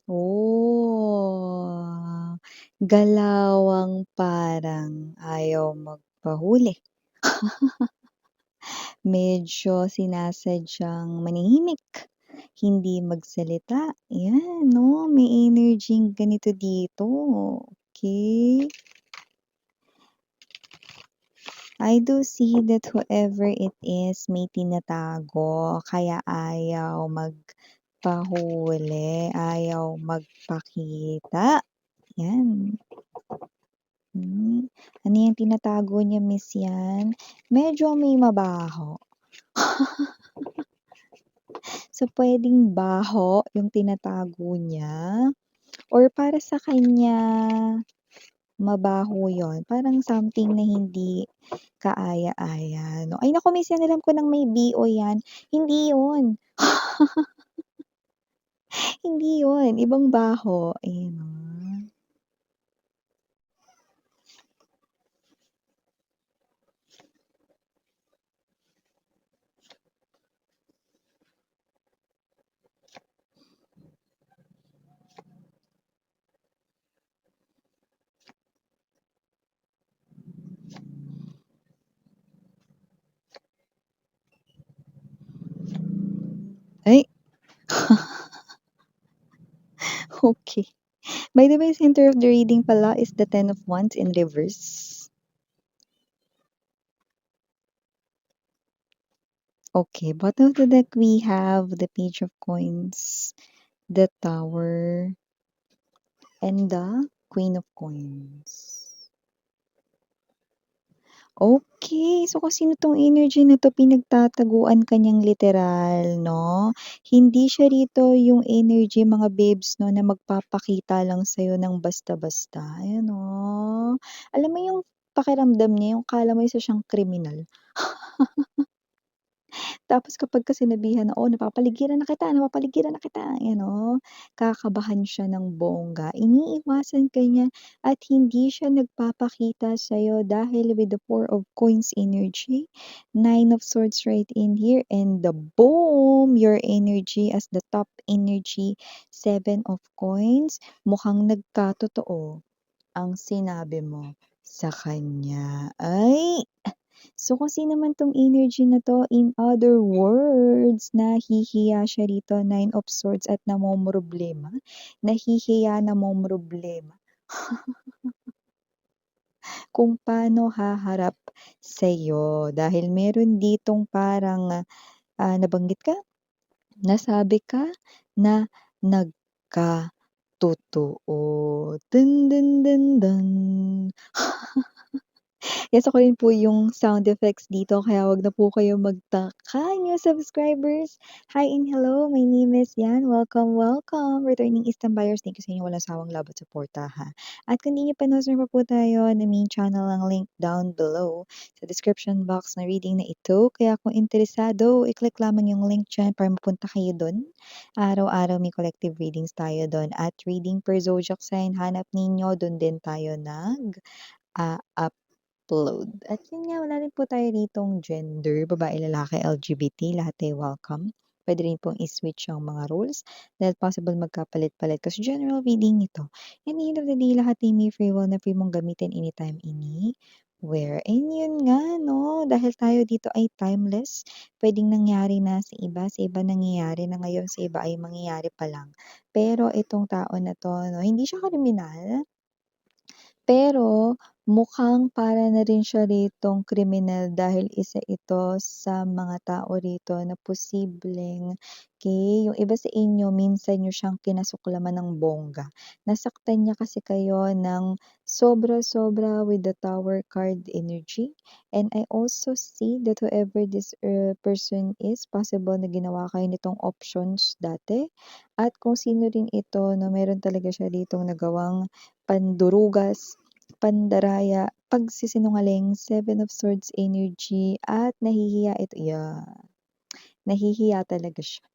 Oh, galawang parang ayaw magpahuli. Medyo sinasadyang manahimik, hindi magsalita. 'Yan 'no, may energy-ng ganito dito, okey. I do see that whoever it is may tinatago kaya ayaw magpahuli, ayaw magpakita, 'yan. Ano yung tinatago niya, Miss 'yan? Medyo may mabaho. So, puwedeng baho yung tinatago niya or para sa kanya mabaho yun, parang something na hindi kaaya-aya 'no. Ay naku, Miss 'yan alam ko ng may BO 'yan, hindi yun. Hindi yun, ibang baho, ayan, oh. Ay, okey. By the way, center of the reading pala is the Ten of Wands in reverse. Okay, bottom of the deck we have the Page of Coins, the Tower, and the Queen of Coins. Okay, so kung sino 'tong energy na 'to pinagtataguan ka niyang literal 'no. Hindi siya rito yung energy mga babes 'no na magpapakita lang sa'yo ng basta-basta, ayan oh. Alam mo yung pakiramdam niya yung akala mo isa siyang kriminal. Tapos kapagka sinabihan na, "Oh, napapaligiran na kita," ayan, oh, kakabahan siya ng bongga. Iniiwasan ka niya at hindi siya nagpapakita sa'yo dahil with the Four of Coins energy, Nine of Swords right in here, and the boom! Your energy as the top energy, Seven of Coins, mukhang nagkatotoo ang sinabi mo sa kanya. Ay! So, kung sino man 'tong energy na 'to, in other words, nahihiya siya rito, Nine of Swords at namomroblema, nahihiya, namomroblema kung paano haharap sa'yo dahil meron ditong parang, nabanggit ka, nasabi ka na nagkatotoo. Dun, dun, dun, dun. Yes, ako rin po yung sound effects dito kaya wag na po kayong magtaka, new subscribers. Hi and hello, my name is Yan. Welcome, welcome. Returning Eastern buyers, thank you sa inyong walang sawang love at suporta ha. At kung hindi niyo pa pa po tayo na main channel, ang link down below sa description box na reading na ito. Kaya kung interesado, i-click lamang yung link dyan para mapunta kayo doon. Araw-araw may collective readings tayo doon at reading per zodiac sign. Hanap ninyo, doon din tayo upload. At yun nga, wala rin po tayo ditong gender, babae, lalaki, LGBT, lahat ay welcome. Pwede rin pong i-switch ang mga roles dahil possible magkapalit-palit kasi general reading nito. And the end of the day, lahat ay may free will na free mong gamitin anytime, anywhere. And yun nga, no, dahil tayo dito ay timeless, pwedeng nangyari na sa iba nangyayari na ngayon, sa iba ay mangyayari pa lang. Pero itong tao na to, no, hindi siya kriminal, pero mukhang para na rin siya ritong kriminal dahil isa ito sa mga tao rito na posibleng yung iba sa inyo minsan niyo siyang kinasuklaman ng bongga. Nasaktan niya kasi kayo ng sobra-sobra with the Tower card energy. And I also see that whoever this person is, possible na ginawa kayo nitong options dati. At kung sino rin ito na meron talaga siya ditong nagawang pandurugas, pandaraya, pagsisinungaling, Seven of Swords energy at nahihiya ito, yeah, nahihiya talaga siya.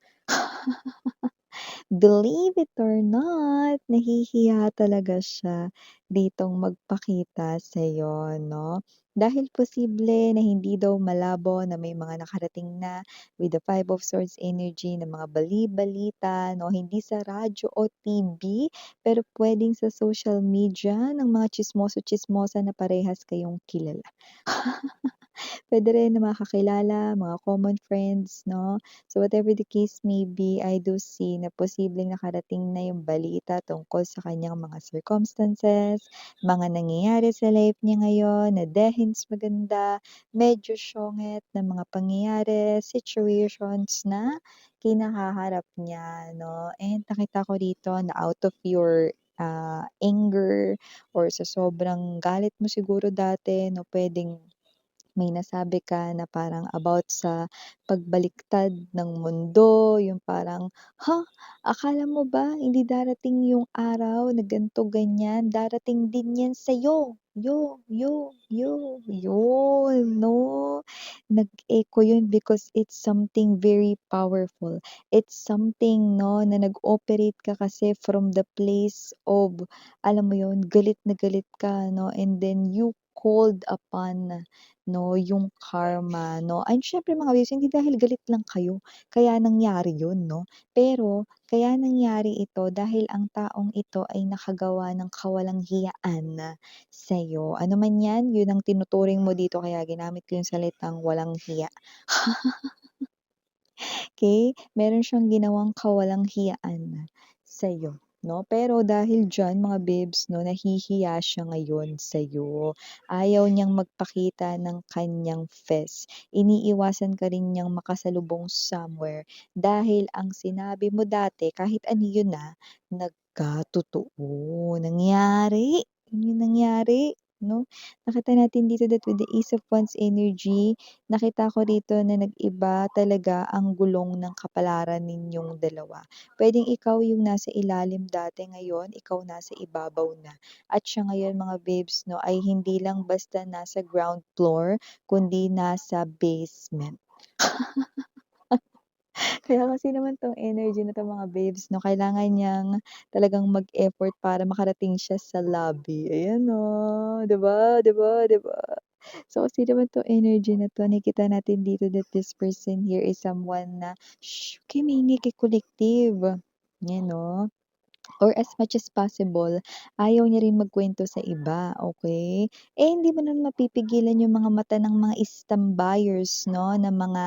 Believe it or not, nahihiya talaga siya ditong magpakita sa'yo 'no. Dahil posible na hindi daw malabo na may mga nakarating na with the Five of Swords energy na mga bali-balita 'no, hindi sa radyo o TV, pero puwedeng sa social media ng mga tsismoso-tsismosa na parehas kayong kilala. Puwede rin na makakilala, mga common friends 'no. So, whatever the case may be, I do see na posibleng nakarating na yung balita tungkol sa kanyang mga circumstances, mga nangyayari sa life niya ngayon na dahils maganda, medyo syonget na mga pangyayari, situations na kinakaharap niya 'no. And nakita ko dito na out of your, anger or sa sobrang galit mo siguro dati 'no, puwedeng may nasabi ka na parang about sa pagbaliktad ng mundo, yung parang, "Ha, akala mo ba hindi darating yung araw na ganito, ganyan? Darating din yan sa'yo." Yun 'no. Nag-echo yun because it's something very powerful. It's something 'no, na nag-operate ka kasi from the place of, alam mo yun, galit na galit ka 'no, and then you called upon 'no, yung karma 'no. And siyempre mga bes hindi dahil galit lang kayo kaya nangyari yun 'no. Pero kaya nangyari ito dahil ang taong ito ay nakagawa ng kawalang-hiyaan sa'yo. Ano man 'yan, yun ang tinuturing mo dito kaya ginamit ko yung salitang walang hiya. Okay, meron siyang ginawang kawalang-hiyaan sa'yo 'no. Pero dahil diyan mga bibs 'no, nahihiya siya ngayon sa'yo. Ayaw niyang magpakita ng kanyang fest. Iniiwasan ka rin niyang makasalubong somewhere dahil ang sinabi mo dati kahit ano yun, nagkatotoo. Nangyari, yun yung nangyari 'no. Nakita natin dito that with the Ace of Wands energy, nakita ko rito na nag-iba talaga ang gulong ng kapalaran ninyong dalawa. Puwedeng ikaw yung nasa ilalim dati, ngayon ikaw nasa ibabaw na. At siya ngayon mga babes 'no, ay hindi lang basta nasa ground floor, kundi nasa basement. Kaya kasi naman 'tong energy na 'to mga babes 'no, kailangan niyang talagang mag-effort para makarating siya sa lobby. Ayan oh, 'di ba, 'di ba, 'di ba? So, kasi naman 'tong energy na 'to, nakikita natin dito that this person here is someone na, "Shh, huwag kayong maingay kay collective." 'Yan 'no. Or as much as possible, ayaw niya rin magkuwento sa iba, okey? Eh, hindi mo naman mapipigilan yung mga mata ng mga scam buyers 'no, na mga,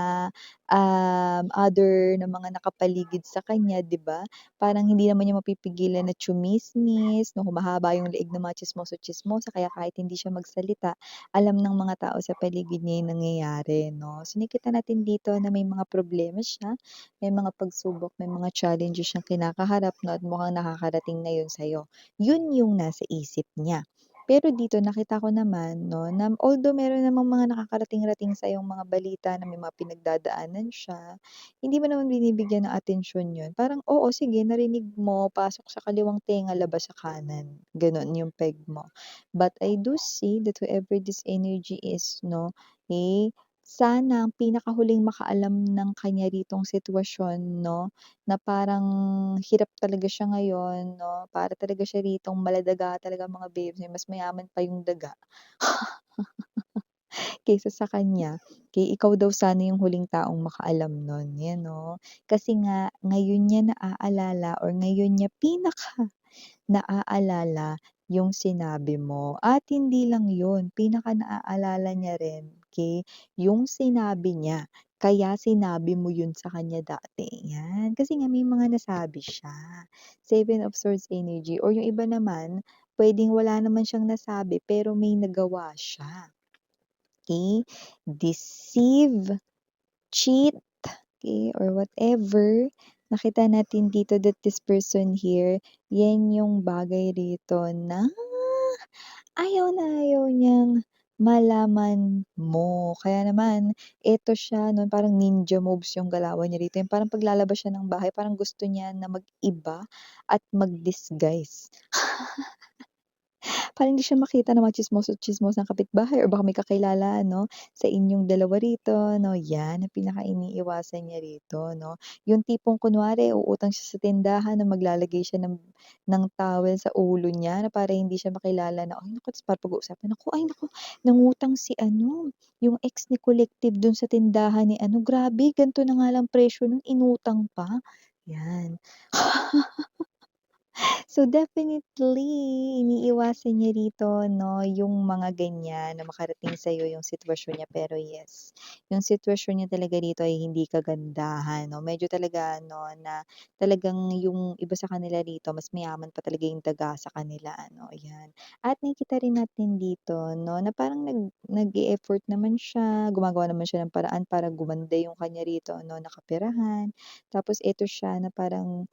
other na mga nakapaligid sa kanya, 'di ba? Parang hindi naman niya mapipigilan na tsumismis 'no, humahaba yung leeg ng mga tsismoso-tsismosa kaya kahit hindi siya magsalita, alam ng mga tao sa paligid niya yung nangyayari 'no. So, nakikita natin dito na may mga problema siya, may mga pagsubok, may mga challenges siyang kinakaharap 'no, at mukhang nakakarating na yun sa'yo. Yun yung nasa isip niya. Pero dito nakita ko naman 'no, na although meron namang mga nakakarating-rating sa'yong mga balita na may mga pinagdadaanan siya, hindi mo naman binibigyan ng atensyon yun. Parang, oo, sige narinig mo, pasok sa kaliwang tenga, labas sa kanan, gano'n yung peg mo. But I do see that whoever this energy is 'no, eh, sana ang pinakahuling makaalam ng kanya ritong sitwasyon 'no, na parang hirap talaga siya ngayon 'no, para talaga siya ritong maladaga talaga mga babes, eh, mas mayaman pa yung daga kaysa sa kanya. Kaya ikaw daw sana yung huling taong makaalam nun, 'yan 'no. Kasi nga ngayon niya naaalala or ngayon niya naaalala yung sinabi mo at hindi lang yun, pinaka-naaalala niya rin, okey, yung sinabi niya, kaya sinabi mo yun sa kanya dati, 'yan. Kasi nga may mga nasabi siya, Seven of Swords energy or yung iba naman, puwedeng wala naman siyang nasabi pero may nagawa siya, okey? Deceive, cheat, okey, or whatever, nakita natin dito that this person here, 'yan yung bagay rito na ayaw niyang malaman mo. Kaya naman eto siya 'no, parang ninja moves yung galawan niya rito, yung parang paglalabas siya ng bahay parang gusto niya na mag-iba at mag-disguise. para hindi siya makita ng mga tsismoso't-tsismosang kapitbahay or baka may kakilala 'no, sa inyong dalawa rito 'no, 'yan ang pinaka-iniiwasan niya rito 'no. Yung tipong kunwari uutang siya sa tindahan na maglalagay siya ng towel sa ulo niya na para hindi siya makilala na, ay naku, ta's para pag-uusapan, naku, ay naku, nangutang si ano, yung ex ni Collective dun sa tindahan ni ano, grabe gan'to na nga lang presyo nun inutang pa, 'yan. So, definitely iniiwasan niya rito 'no, yung mga ganyan na makarating sa'yo yung sitwasyon niya. Pero yes, yung sitwasyon niya talaga dito ay hindi kagandahan 'no, medyo talaga ano na talagang yung iba sa kanila rito mas mayaman pa talaga yung daga sa kanila ano, ayan. At nakikita rin natin dito 'no, na parang nag-e-effort naman siya, gumagawa naman siya ng paraan para gumanda yung kanya rito 'no, na kaperahan. Tapos eto siya na parang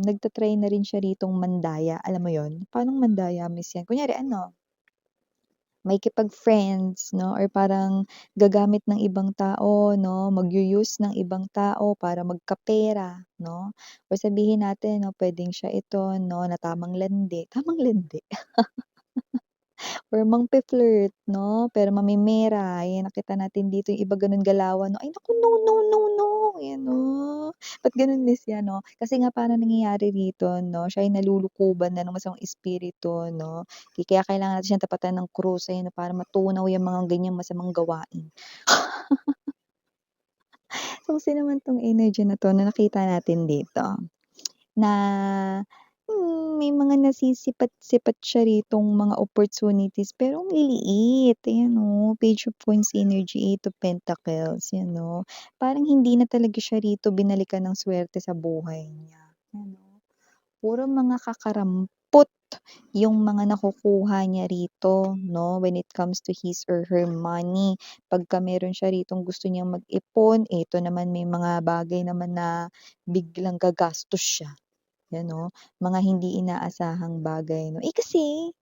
nagta-try na rin siya ritong mandaya, alam mo yun? Paanong mandaya, miss yan? Kunyari ano, makikipag-friends 'no or parang gagamit ng ibang tao 'no, mag-u-use ng ibang tao para magkapera 'no, or sabihin natin 'no, puwedeng siya ito 'no, na tamang landi or mangpi-flirt 'no, pero mamimera, ayan nakita natin dito yung iba gano'n galawan 'no, ay naku, no, no, no, no, ayan 'no. Ba't gano'n miss 'yan 'no, kasi nga parang nangyayari rito 'no, siya ay nalulukuban na ng masamang espiritu 'no, kaya kailangan natin siyang tapatan ng krus ayan 'no, para matunaw yung mga ganyang masamang gawain. So, kasi naman 'tong energy na 'to na nakita natin dito? Na, may mga nasisipat-sipat siya ritong mga opportunities pero ang liliit, ayan oh, Page of Coins energy, Eight of Pentacles, 'yan oh. Parang hindi na talaga siya rito binalikan ng swerte sa buhay niya, ayan oh. Puro mga kakarampot yung mga nakukuha niya rito 'no, when it comes to his or her money. Pagka meron siya ritong gusto niyang mag-ipon, eto naman may mga bagay naman na biglang gagastos siya. 'Yan 'no, mga hindi inaasahang bagay 'no. Eh, kasi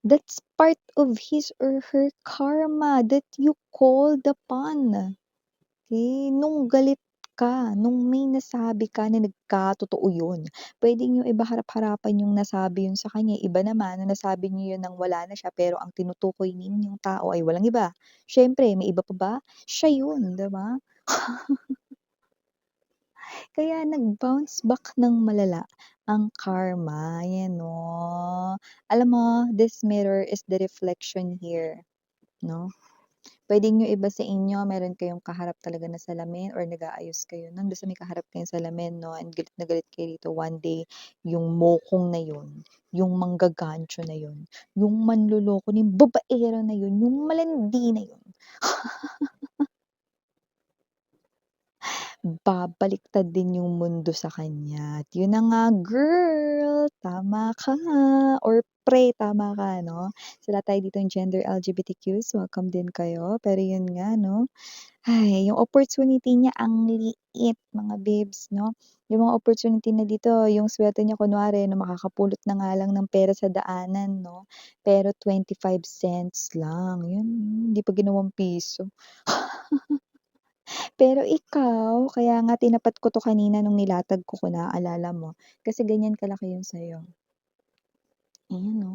that's part of his or her karma that you called upon, okey? Nung galit ka, nung may nasabi ka na nagkatotoo yun. Puwedeng yung iba harap-harapan yung nasabi yun sa kanya, iba naman na nasabi niyo yun ng wala na siya pero ang tinutukoy ninyong tao ay walang iba. Siyempre may iba pa ba? Siya yun, 'di ba? Kaya nag-bounce back ng malala ang karma, ayan 'no. Alam mo, this mirror is the reflection here, 'no. Puwedeng yung iba sa inyo meron kayong kaharap talaga na salamin or nag-aayos kayo nun, basta may kaharap kayong salamin 'no and galit na galit kayo dito, one day yung mokong na yun, yung manggagancho na yun, yung manloloko na yun, babaero na yun, yung malandi na yun, babaliktad din yung mundo sa kanya at yun na nga girl, tama ka or pre, tama ka 'no. So, lahat tayo ditong gender LGBTQs, welcome din kayo. Pero yun nga 'no, ay yung opportunity niya ang liit mga babes 'no. Yung mga opportunity na dito, yung sweldo niya kunwari na makakapulot na nga lang ng pera sa daanan 'no, pero 25 cents lang, yun hindi pa ginawang piso. Pero ikaw, kaya nga tinapat ko 'to kanina nung nilatag ko kung naaalala mo, kasi ganyan kalaki yun sa'yo. Ayan 'no.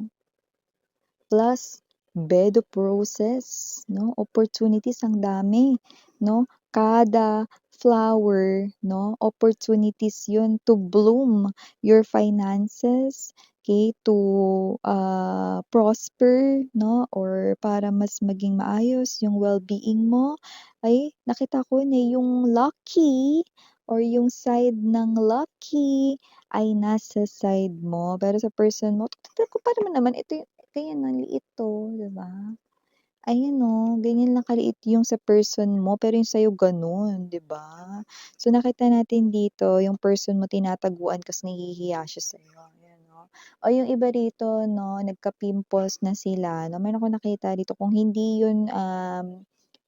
Plus, bed of roses 'no, opportunities ang dami 'no. Kada flower 'no, opportunities yun to bloom your finances, okey, to, prosper 'no, or para mas maging maayos yung well-being mo. Ay, nakita ko na yung lucky or yung side ng lucky ay nasa side mo, pero sa person mo, tignan ko pa naman ito ganyan ang liit 'to, 'di ba? Ayan oh, ganyan lang kaliit yung sa person mo, pero yung sa'yo gano'n, 'di ba? So, nakita natin dito yung person mo tinataguan kasi nahihiya siya sa'yo, ayan oh. O yung iba rito 'no, nagka-pimples na sila 'no, meron akong nakita dito kung hindi yun,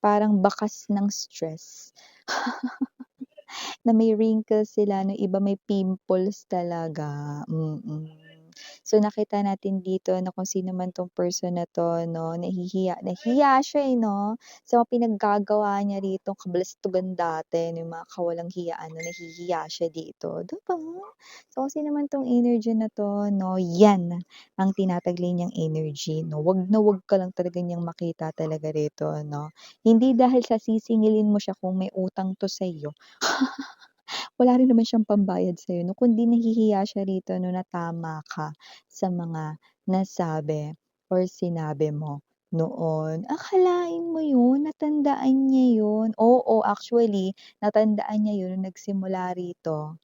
parang bakas ng stress. Na may wrinkles sila, no iba may pimples talaga, mm. So, nakita natin dito na kung sino man 'tong person na 'to 'no, nahihiya siya, eh, 'no, sa mga pinaggagawa niya rito, kabalastugan dati yung mga kawalang hiyaan na nahihiya siya dito, 'di ba? So, kung sino man 'tong energy na 'to 'no, 'yan ang tinataglay niyang energy 'no, 'wag na 'wag ka lang talaga niyang makita talaga rito 'no. Hindi dahil sa sisingilin mo siya kung may utang 'to sa'yo, wala rin naman siyang pambayad sa'yo 'no, kundi nahihiya siya rito 'no na tama ka sa mga nasabi or sinabi mo noon. Akalain mo yun natandaan niya yun? Oo, actually natandaan niya yun nung nagsimula rito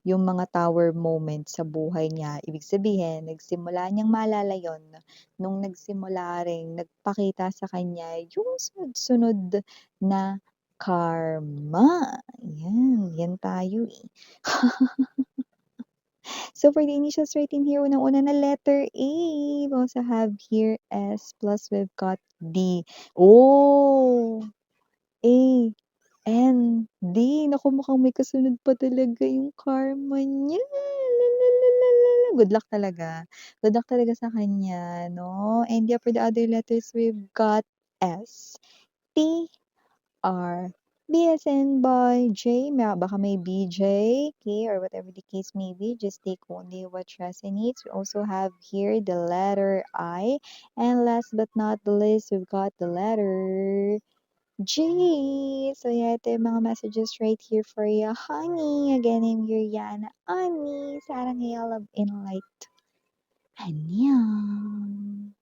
yung mga tower moments sa buhay niya. Ibig sabihin nagsimula niyang maalala yun nung nagsimula ring nagpakita sa kanya yung sunod-sunod na karma. Yan tayo, eh. So for the initials right in here, unang-una na letter A. We also have here S plus we've got D. Oh! A, N, D. Naku, mukhang may kasunod pa talaga yung karma niya. La la la la la la. Good luck talaga. Good luck talaga sa kanya 'no. And yeah, for the other letters, we've got S, T, R, B as in boy, J, baka may BJ, K, or whatever the case may be, just take only what resonates. We also have here the letter I, and last but not the least, we've got the letter G. So yeah, ito yung mga messages right here for you, honey. Again, I'm your Yana Ani. Sarang love and light. Annyeong.